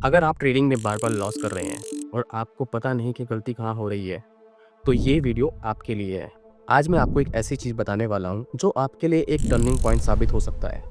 अगर आप ट्रेडिंग में बार-बार लॉस कर रहे हैं और आपको पता नहीं कि गलती कहाँ हो रही है, तो ये वीडियो आपके लिए है। आज मैं आपको एक ऐसी चीज़ बताने वाला हूँ, जो आपके लिए एक टर्निंग पॉइंट साबित हो सकता है।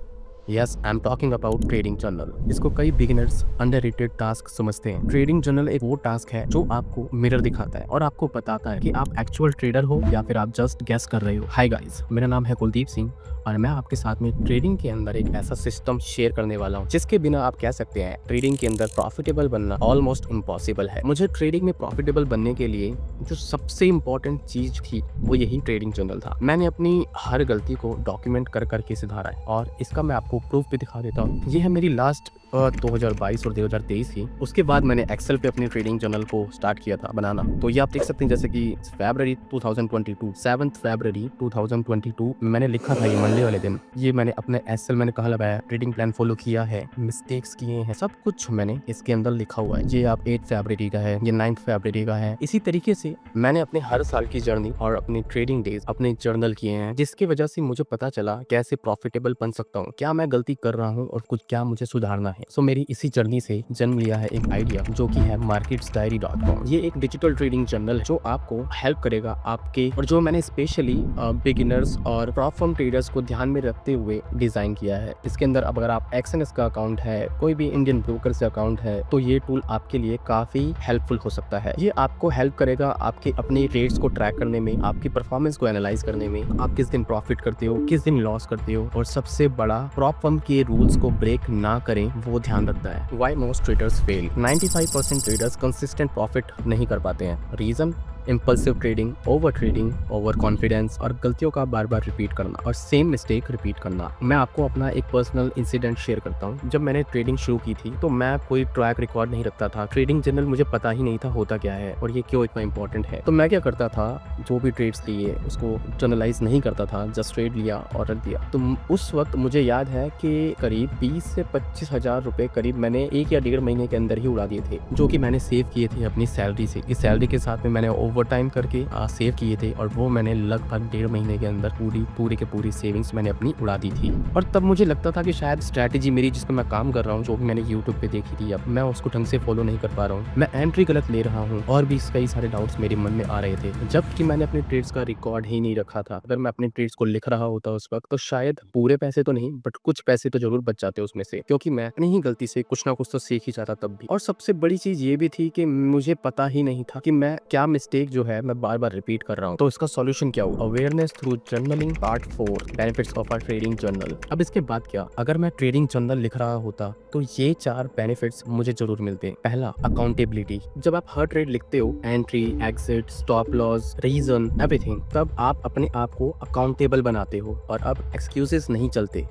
Yes, I am talking about trading journal. इसको कई बिगिनर्स अंडररेटेड टास्क समझते हैं। ट्रेडिंग जर्नल एक वो टास्क है जो आपको मिरर दिखाता है और आपको बताता है कि आप एक्चुअल ट्रेडर हो या फिर आप जस्ट गेस कर रहे हो। हाय गाइस, मेरा नाम है कुलदीप सिंह और मैं आपके साथ में ट्रेडिंग के अंदर एक ऐसा सिस्टम शेयर करने वाला हूँ जिसके बिना आप कह सकते हैं ट्रेडिंग के अंदर प्रॉफिटेबल बनना ऑलमोस्ट इम्पॉसिबल है। मुझे ट्रेडिंग में प्रॉफिटेबल बनने के लिए जो सबसे इम्पोर्टेंट चीज थी वो यही ट्रेडिंग जर्नल था। मैंने अपनी हर गलती को डॉक्यूमेंट कर करके सुधारा है और इसका मैं आपको प्रूफ भी दिखा देता हूँ। ये है मेरी लास्ट 2022 और 2023 की। उसके बाद मैंने एक्सेल पे अपनी ट्रेडिंग जर्नल को स्टार्ट किया था बनाना। तो ये आप देख सकते हैं, जैसे कि फरवरी 2022 7 फरवरी 2022 मैंने लिखा था, ये मंडे वाले दिन। ये मैंने अपने एक्सेल मैंने कहाँ लगाया, ट्रेडिंग प्लान फॉलो किया है, मिस्टेक्स किए हैं, सब कुछ मैंने इसके अंदर लिखा हुआ है। ये आप 8 फरवरी का है, ये 9 फरवरी का है। इसी तरीके से मैंने अपने हर साल की जर्नी और अपनी ट्रेडिंग डेज अपने जर्नल किए हैं, जिसकी वजह से मुझे पता चला कैसे प्रॉफिटेबल बन सकता हूँ, क्या मैं गलती कर रहा हूँ और कुछ क्या मुझे सुधारना है। सो मेरी इसी जर्नी से जन्म लिया है एक आइडिया जो कि है marketsdiary.com। ये एक डिजिटल ट्रेडिंग जर्नल है जो आपको हेल्प करेगा आपके, और जो मैंने स्पेशली बिगिनर्स और प्रॉप फर्म ट्रेडर्स को ध्यान में रखते हुए डिजाइन किया है। इसके अंदर अब अगर आप एक्सएनएस का अकाउंट है, कोई भी इंडियन ब्रोकर से अकाउंट है, तो ये टूल आपके लिए काफी हेल्पफुल हो सकता है। ये आपको हेल्प करेगा आपके अपने ट्रेड्स को ट्रैक करने में, आपकी परफॉर्मेंस को एनालाइज करने में, आप किस दिन प्रॉफिट करते हो, किस दिन लॉस करते हो, और सबसे बड़ा प्रॉप फर्म के रूल्स को ब्रेक ना करें वो ध्यान रखता है। Why most traders fail? 95% traders consistent profit नहीं कर पाते हैं। Reason impulsive trading, over trading, over confidence और गलतियों का बार बार रिपीट करना और सेम मिस्टेक रिपीट करना। मैं आपको अपना एक पर्सनल इंसिडेंट शेयर करता हूँ। जब मैंने ट्रेडिंग शुरू की थी तो मैं कोई ट्रैक रिकॉर्ड नहीं रखता था। ट्रेडिंग जर्नल मुझे पता ही नहीं था होता क्या है और ये क्यों इतना इंपॉर्टेंट है। तो मैं क्या करता था, जो भी ट्रेड्स लिए उसको जर्नलाइज नहीं करता था, जस्ट ट्रेड लिया और रख दिया। तो उस वक्त मुझे याद है कि करीब 20 से 25 हजार रुपए करीब मैंने 1 या 1.5 महीने के अंदर ही उड़ा दिए थे, जो कि मैंने सेव किए थे अपनी सैलरी से। इस सैलरी के साथ में मैंने ओवर टाइम करके सेव किए थे और वो मैंने लगभग 1.5 महीने के अंदर पूरी के पूरी सेविंग्स मैंने अपनी उड़ा दी थी। और तब मुझे लगता था कि शायद स्ट्रैटेजी मेरी जिस पर मैं काम कर रहा हूँ, जो भी मैंने यूट्यूब पे देखी थी, अब मैं उसको ढंग से फॉलो नहीं कर पा रहा हूँ, मैं एंट्री गलत ले रहा हूँ, और भी कई सारे डाउट्स मेरे मन में आ रहे थे। जबकि मैंने अपने ट्रेड्स का रिकॉर्ड ही नहीं रखा था। अगर मैं अपने ट्रेड्स को लिख रहा होता उस वक्त, तो शायद पूरे पैसे तो नहीं बट कुछ पैसे तो जरूर बच जाते उसमें से, क्योंकि मैं अपनी ही गलती से कुछ ना कुछ तो सीख ही जाता तब भी। और सबसे बड़ी चीज ये भी थी कि मुझे पता ही नहीं था कि मैं क्या मिस्टेक जो है मैं बार बार रिपीट कर रहा हूँ। तो इसका सॉल्यूशन क्या हुआ? Awareness through journaling part 4, benefits of a trading journal. अब इसके बाद क्या, अगर मैं ट्रेडिंग जर्नल लिख रहा होता तो ये 4 बेनिफिट्स मुझे जरूर मिलते। पहला, अकाउंटेबिलिटी। जब आप हर ट्रेड लिखते हो, entry, exit, stop loss, reason, everything, तब आप अपने आप को अकाउंटेबल बनाते हो और अब एक्सक्यूजेस नहीं चलते।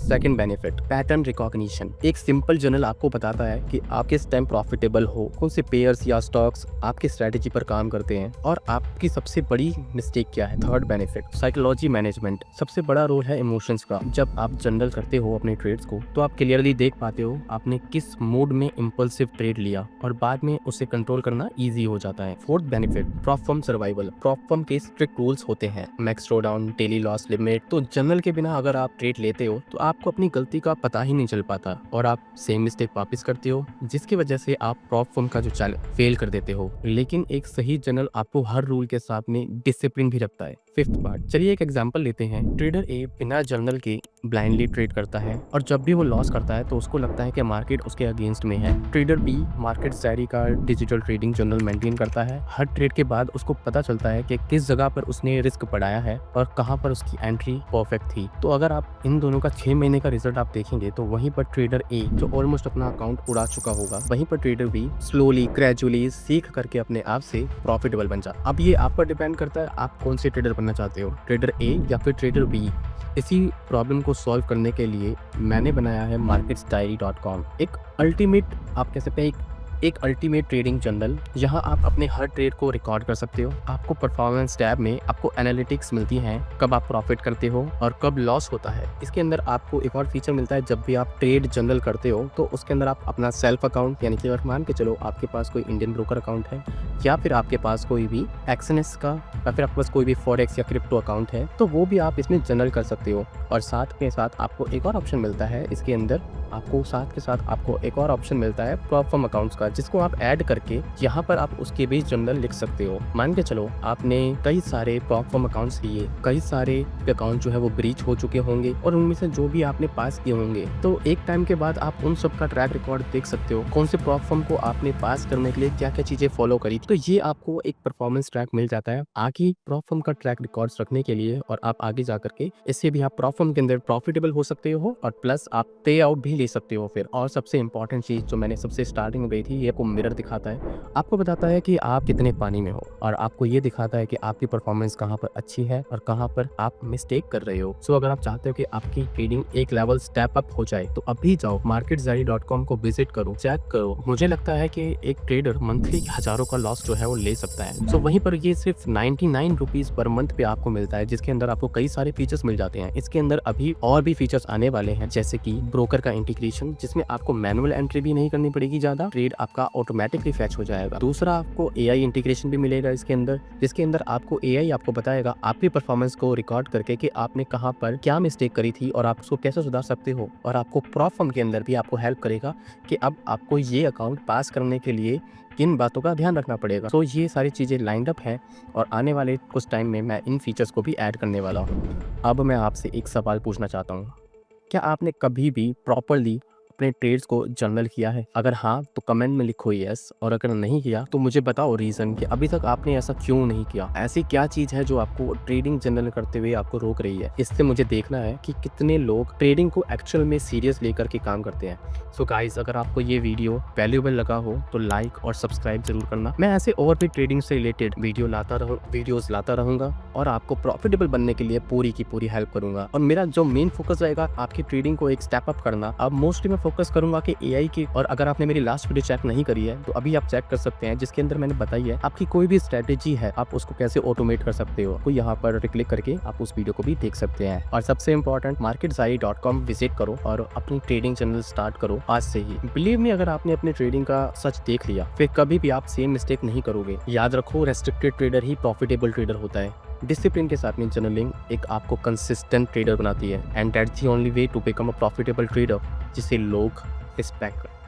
Second benefit, pattern recognition. एक सिंपल जर्नल आपको बताता है कि आप किस टाइम प्रॉफिटेबल हो, कौन से पेयर्स या स्टॉक्स आपकी स्ट्रेटेजी पर काम करते हैं और आपकी सबसे बड़ी मिस्टेक क्या है। Third benefit, psychology management. सबसे बड़ा रोल है इमोशंस का। जब आप जर्नल करते हो अपने ट्रेड्स को, तो आप क्लियरली देख पाते हो आपने किस मूड में इम्पल्सिव ट्रेड लिया और बाद में उसे कंट्रोल करना ईजी हो जाता है। Fourth benefit, prop firm survival. Prop firm के स्ट्रिक्ट रूल्स होते हैं, max drawdown, daily loss limit. तो जर्नल के बिना अगर आप ट्रेड लेते हो तो आपको अपनी गलती का पता ही नहीं चल पाता और आप सेम मिस्टेक वापस करते हो, जिसकी वजह से आप प्रॉप फर्म का जो फेल कर देते हो। लेकिन एक सही जर्नल आपको हर रूल के साथ में डिसिप्लिन भी रखता है। फिफ्थ पार्ट, चलिए एक एग्जांपल लेते हैं। ट्रेडर ए बिना जर्नल के ब्लाइंडली ट्रेड करता है और जब भी वो लॉस करता है तो उसको लगता है कि मार्केट उसके अगेंस्ट में है। ट्रेडर बी मार्केट डायरी का डिजिटल ट्रेडिंग जर्नल मेंटेन करता है। हर ट्रेड के बाद उसको पता चलता है कि किस जगह पर उसने रिस्क बढ़ाया है और कहां पर उसकी एंट्री परफेक्ट थी। तो अगर आप इन दोनों का 6 महीने का रिजल्ट आप देखेंगे तो वहीं पर ट्रेडर ए जो ऑलमोस्ट अपना अकाउंट उड़ा चुका होगा, वहीं पर ट्रेडर बी स्लोली ग्रेजुअली सीख करके अपने आप से प्रॉफिटेबल बन जाता। अब ये आप पर डिपेंड करता है आप कौन से ट्रेडर बनना चाहते हो, ट्रेडर ए या फिर ट्रेडर बी। इसी प्रॉब्लम को सॉल्व करने के लिए मैंने बनाया है marketsdiary.com, एक अल्टीमेट, आप कह सकते हैं एक अल्टीमेट ट्रेडिंग जर्नल। यहाँ आप अपने हर ट्रेड को रिकॉर्ड कर सकते हो। आपको परफॉर्मेंस टैब में आपको एनालिटिक्स मिलती हैं, कब आप प्रॉफिट करते हो और कब लॉस होता है। इसके अंदर आपको एक और फीचर मिलता है, जब भी आप ट्रेड जर्नल करते हो तो उसके अंदर आप अपना सेल्फ अकाउंट, यानी कि अगर मान के चलो आपके पास कोई इंडियन ब्रोकर अकाउंट है या फिर आपके पास कोई भी एक्सएनएस का या फिर आपके पास कोई भी फॉरेक्स या क्रिप्टो अकाउंट है तो वो भी आप इसमें जनरल कर सकते हो। और साथ के साथ आपको एक और ऑप्शन मिलता है इसके अंदर, आपको एक और ऑप्शन मिलता है प्रोफर्म अकाउंट्स का, जिसको आप ऐड करके यहाँ पर आप उसके भी जनरल लिख सकते हो। मान के चलो आपने कई सारे प्रोफर्म अकाउंट्स लिए, कई सारे अकाउंट जो है वो ब्रीच हो चुके होंगे और उनमें से जो भी आपने पास किए होंगे तो एक टाइम के बाद आप उन सब का ट्रैक रिकॉर्ड देख सकते हो, कौन से प्रोफर्म को आपने पास करने के लिए क्या क्या चीजें फॉलो करी। तो ये आपको एक परफॉर्मेंस ट्रैक मिल जाता है आगे प्रोफर्म का ट्रैक रिकॉर्ड्स रखने के लिए, और आप आगे जा करके इससे भी आप प्रोफर्म के अंदर प्रॉफिटेबल हो सकते हो और प्लस आप पे आउट भी ले सकते हो फिर। और सबसे इंपॉर्टेंट चीज जो मैंने सबसे स्टार्टिंग में गई थी, ये आपको मिरर दिखाता है, आपको बताता है कि आप कितने पानी में हो और आपको ये दिखाता है कि आपकी परफॉर्मेंस कहाँ पर अच्छी है और कहाँ पर आप मिस्टेक कर रहे हो। सो अगर आप चाहते हो कि आपकी ट्रेडिंग एक लेवल स्टेप अप हो जाए तो अभी जाओ marketzaari.com को विजिट करो, चेक करो। मुझे लगता है कि एक ट्रेडर मंथली हजारों का लॉस जो है वो ले सकता है। सो वहीं पर ये सिर्फ 99 रुपीज पर मंथ पे आपको मिलता है, जिसके अंदर आपको कई सारे फीचर्स मिल जाते हैं। इसके अंदर अभी और भी फीचर्स आने वाले हैं, जैसे कि ब्रोकर का इंटीग्रेशन, जिसमें आपको मैनुअल एंट्री भी नहीं करनी पड़ेगी ज्यादा, ट्रेड आपका ऑटोमेटिकली फैच हो जाएगा। दूसरा, आपको एआई इंटीग्रेशन भी मिलेगा इसके अंदर, जिसके अंदर आपको एआई आपको बताएगा आपकी परफॉर्मेंस को रिकॉर्ड करके कि आपने कहां पर क्या मिस्टेक करी थी और आप उसको कैसे सुधार सकते हो। और आपको प्रोफर्म के अंदर भी आपको हेल्प करेगा कि अब आपको ये अकाउंट पास करने के लिए किन बातों का ध्यान रखना पड़ेगा। तो ये सारी चीज़ें लाइंड अप है और आने वाले कुछ टाइम में मैं इन फीचर्स को भी ऐड करने वाला हूँ। अब मैं आपसे एक सवाल पूछना चाहता हूँ, क्या आपने कभी भी प्रॉपरली अपने ट्रेड्स को जर्नल किया है? अगर हाँ तो कमेंट में लिखो यस, और अगर नहीं किया तो मुझे बताओ रीज़न कि अभी तक आपने ऐसा क्यों नहीं किया। ऐसी क्या चीज़ है जो आपको ट्रेडिंग जर्नल करते हुए आपको रोक रही है? इससे मुझे देखना है कि कितने लोग ट्रेडिंग को एक्चुअल में सीरियस लेकर के काम करते हैं। सो गाइस, अगर आपको ये वीडियो वैल्यूएबल लगा हो तो लाइक और सब्सक्राइब जरूर करना। मैं ऐसे और भी ट्रेडिंग से रिलेटेड वीडियोस लाता रहूंगा और आपको प्रॉफिटेबल बनने के लिए पूरी की पूरी हेल्प करूंगा। और मेरा जो मेन फोकस रहेगा आपकी ट्रेडिंग को एक स्टेप अप करना। अब मोस्टली मैं फोकस करूंगा कि एआई की, और अगर आपने मेरी लास्ट वीडियो चेक नहीं करी है तो अभी आप चेक कर सकते हैं, जिसके अंदर मैंने बताई है आपकी कोई भी स्ट्रेटेजी है आप उसको कैसे ऑटोमेट कर सकते हो। तो यहाँ पर क्लिक करके आप उस वीडियो को भी देख सकते हैं। और सबसे इंपॉर्टेंट, marketzaari.com विजिट करो और अपनी ट्रेडिंग चैनल स्टार्ट करो आज से ही। बिलीव मी, अगर आपने अपनी ट्रेडिंग का सच देख लिया फिर कभी भी आप सेम मिस्टेक नहीं करोगे। याद रखो, रेस्ट्रिक्टेड ट्रेडर ही प्रॉफिटेबल ट्रेडर होता है। डिसिप्लिन के साथ में जर्नलिंग एक आपको कंसिस्टेंट ट्रेडर बनाती है, and that's the only way to become a profitable trader जिसे लोग रिस्पेक्ट करते हैं।